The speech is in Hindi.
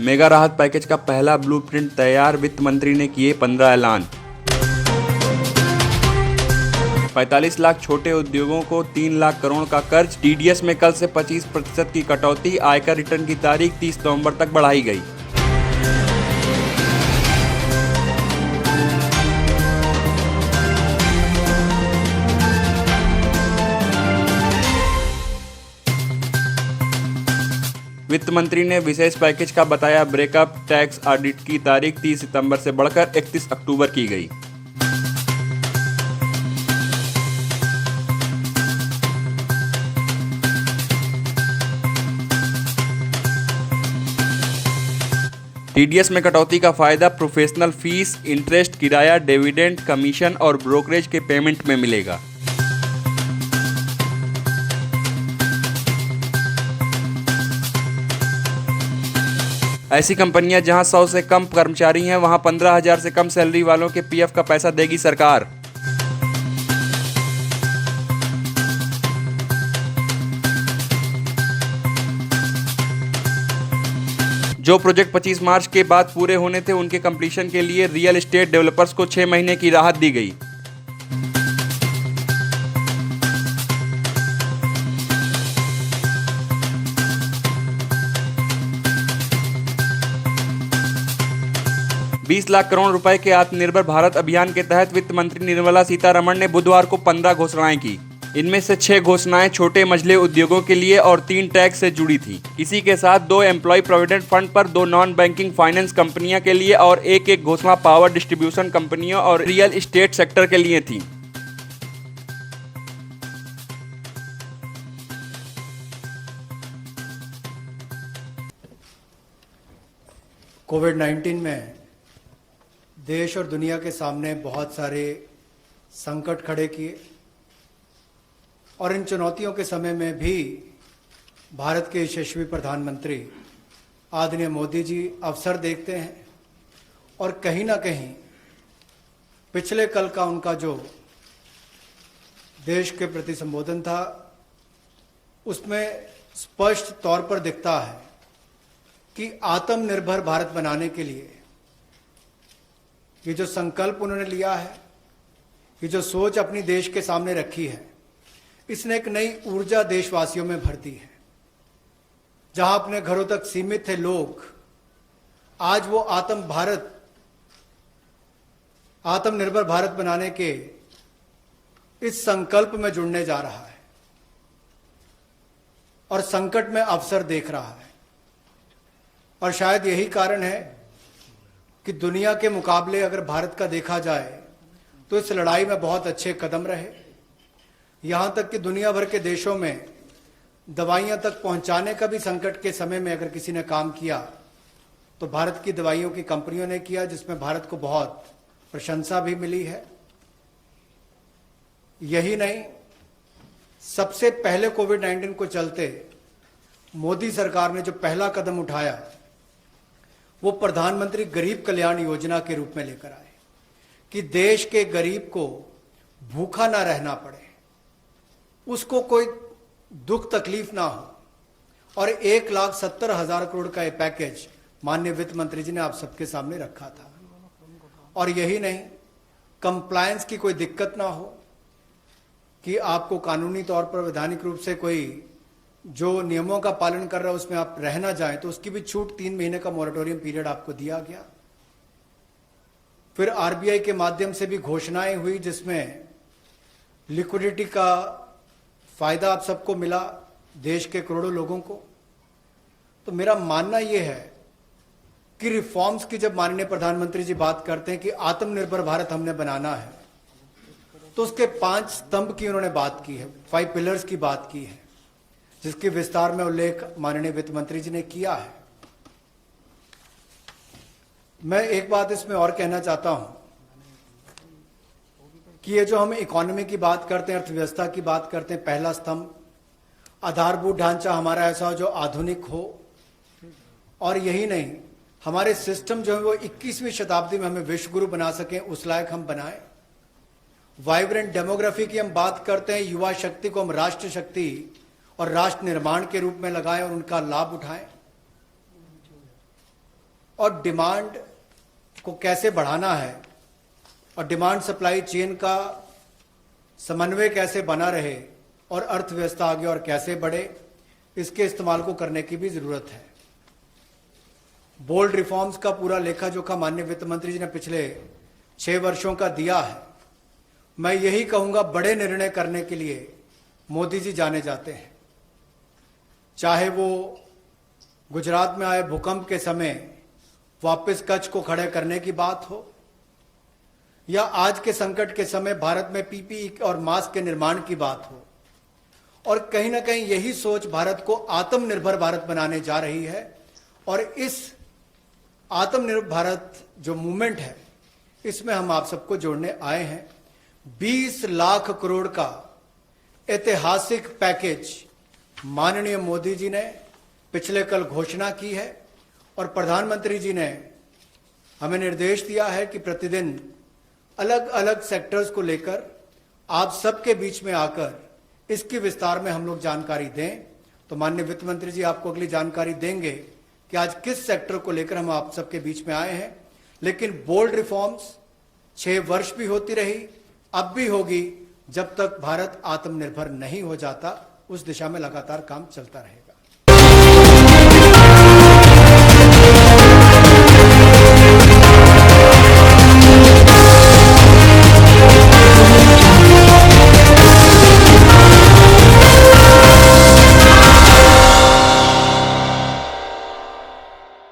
मेगा राहत पैकेज का पहला ब्लूप्रिंट तैयार, वित्त मंत्री ने किए 15 ऐलान। 45 लाख छोटे उद्योगों को 3 लाख करोड़ का कर्ज। टीडीएस में कल से 25% की कटौती। आयकर रिटर्न की तारीख 30 नवंबर तक बढ़ाई गई। वित्त मंत्री ने विशेष पैकेज का बताया ब्रेकअप। टैक्स ऑडिट की तारीख 30 सितंबर से बढ़कर 31 अक्टूबर की गई। टीडीएस में कटौती का फायदा प्रोफेशनल फीस, इंटरेस्ट, किराया, डिविडेंड, कमीशन और ब्रोकरेज के पेमेंट में मिलेगा। ऐसी कंपनियां जहां 100 से कम कर्मचारी हैं, वहां 15,000 से कम सैलरी वालों के पीएफ का पैसा देगी सरकार। जो प्रोजेक्ट 25 मार्च के बाद पूरे होने थे, उनके कंप्लीशन के लिए रियल एस्टेट डेवलपर्स को 6 महीने की राहत दी गई। $20 लाख करोड़ रुपए के आत्मनिर्भर भारत अभियान के तहत वित्त मंत्री निर्मला सीतारमण ने बुधवार को 15 घोषणाएं की। इनमें से 6 घोषणाएं छोटे मझले उद्योगों के लिए और 3 टैक्स से जुड़ी थी। इसी के साथ 2 एम्प्लॉय प्रोविडेंट फंड पर, 2 नॉन बैंकिंग फाइनेंस कंपनियों के लिए और एक घोषणा पावर डिस्ट्रीब्यूशन कंपनियों और रियल एस्टेट सेक्टर के लिए थी। कोविड-19 में देश और दुनिया के सामने बहुत सारे संकट खड़े किए और इन चुनौतियों के समय में भी भारत के यशस्वी प्रधानमंत्री आदरणीय मोदी जी अवसर देखते हैं और कहीं ना कहीं पिछले कल का उनका जो देश के प्रति संबोधन था, उसमें स्पष्ट तौर पर दिखता है कि आत्मनिर्भर भारत बनाने के लिए ये जो संकल्प उन्होंने लिया है, ये जो सोच अपनी देश के सामने रखी है, इसने एक नई ऊर्जा देशवासियों में भर दी है। जहां अपने घरों तक सीमित थे लोग, आज वो आत्मनिर्भर भारत बनाने के इस संकल्प में जुड़ने जा रहा है और संकट में अवसर देख रहा है। और शायद यही कारण है कि दुनिया के मुकाबले अगर भारत का देखा जाए तो इस लड़ाई में बहुत अच्छे कदम रहे। यहाँ तक कि दुनिया भर के देशों में दवाइयाँ तक पहुँचाने का भी संकट के समय में अगर किसी ने काम किया तो भारत की दवाइयों की कंपनियों ने किया, जिसमें भारत को बहुत प्रशंसा भी मिली है। यही नहीं, सबसे पहले कोविड-19 को चलते मोदी सरकार ने जो पहला कदम उठाया वो प्रधानमंत्री गरीब कल्याण योजना के रूप में लेकर आए कि देश के गरीब को भूखा ना रहना पड़े, उसको कोई दुख तकलीफ ना हो। और 1,70,000 करोड़ का ये पैकेज माननीय वित्त मंत्री जी ने आप सबके सामने रखा था। और यही नहीं, कंप्लायंस की कोई दिक्कत ना हो कि आपको कानूनी तौर पर वैधानिक रूप से कोई जो नियमों का पालन कर रहा है उसमें आप रह ना जाएं, तो उसकी भी छूट 3 महीने का मॉरेटोरियम पीरियड आपको दिया गया। फिर आरबीआई के माध्यम से भी घोषणाएं हुई जिसमें लिक्विडिटी का फायदा आप सबको मिला, देश के करोड़ों लोगों को। तो मेरा मानना यह है कि रिफॉर्म्स की जब माननीय प्रधानमंत्री जी बात करते हैं कि आत्मनिर्भर भारत हमने बनाना है, तो उसके 5 स्तंभ की उन्होंने बात की है, 5 पिलर्स की बात की है, जिसके विस्तार में उल्लेख माननीय वित्त मंत्री जी ने किया है। मैं एक बात इसमें और कहना चाहता हूं कि ये जो हम इकोनॉमी की बात करते हैं, अर्थव्यवस्था की बात करते हैं, पहला स्तंभ आधारभूत ढांचा हमारा ऐसा हो जो आधुनिक हो। और यही नहीं, हमारे सिस्टम जो है वो 21वीं शताब्दी में हमें विश्व गुरु बना सकें, उस लायक हम बनाएं। वाइब्रेंट डेमोग्राफी की हम बात करते हैं, युवा शक्ति को हम राष्ट्र शक्ति और राष्ट्र निर्माण के रूप में लगाएं और उनका लाभ उठाएं। और डिमांड को कैसे बढ़ाना है और डिमांड सप्लाई चेन का समन्वय कैसे बना रहे और अर्थव्यवस्था आगे और कैसे बढ़े, इसके इस्तेमाल को करने की भी जरूरत है। बोल्ड रिफॉर्म्स का पूरा लेखा जोखा माननीय वित्त मंत्री जी ने पिछले 6 वर्षों का दिया है। मैं यही कहूंगा, बड़े निर्णय करने के लिए मोदी जी जाने जाते हैं। चाहे वो गुजरात में आए भूकंप के समय वापस कच्छ को खड़े करने की बात हो, या आज के संकट के समय भारत में पीपीई और मास्क के निर्माण की बात हो, और कहीं ना कहीं यही सोच भारत को आत्मनिर्भर भारत बनाने जा रही है। और इस आत्मनिर्भर भारत जो मूवमेंट है, इसमें हम आप सबको जोड़ने आए हैं। 20 लाख करोड़ का ऐतिहासिक पैकेज माननीय मोदी जी ने पिछले कल घोषणा की है और प्रधानमंत्री जी ने हमें निर्देश दिया है कि प्रतिदिन अलग अलग सेक्टर्स को लेकर आप सबके बीच में आकर इसकी विस्तार में हम लोग जानकारी दें। तो माननीय वित्त मंत्री जी आपको अगली जानकारी देंगे कि आज किस सेक्टर को लेकर हम आप सबके बीच में आए हैं। लेकिन बोल्ड रिफॉर्म्स 6 वर्ष भी होती रही, अब भी होगी, जब तक भारत आत्मनिर्भर नहीं हो जाता। उस दिशा में लगातार काम चलता रहेगा।